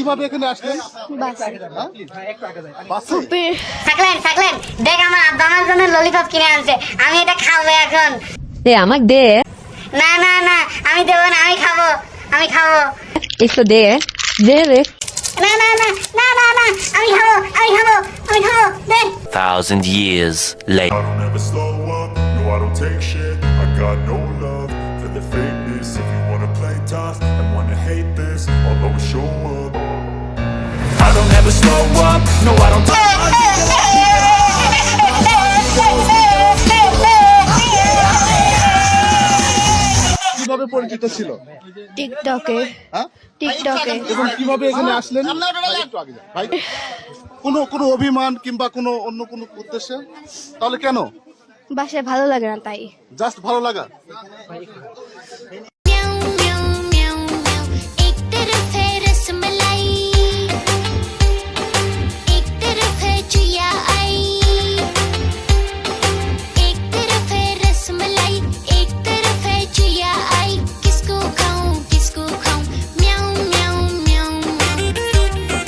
কিভাবে এখানে আসলেন? থাকলেন দেখ আমার আব্বা আমার জন্য ললিপপ কিনে আনছে, আমি এটা খাবো এখন। দে আমাকে দে, না না না আমি দেবো না, আমি খাবো একটু দে দে রে। না না না না না না আমি খাবো দে। 1,000 years later. I don't ever slow up, no I don't take shit. I got no love for the fakeness. If you wanna play tough and wanna hate this, I'll always show up. I don't ever slow up, no I don't কিভাবে পরিচিত ছিল? টিকটকে হ্যাঁ, টিকটকে এবং কিভাবে এখানে আসলেন? ভাই, একটু আগে যান। ভাই, কোনো অভিমান কিংবা কোনো অন্য কোনো উদ্দেশ্যে? তাহলে কেন? বাসায় ভালো লাগে না তাই। জাস্ট ভালো লাগা?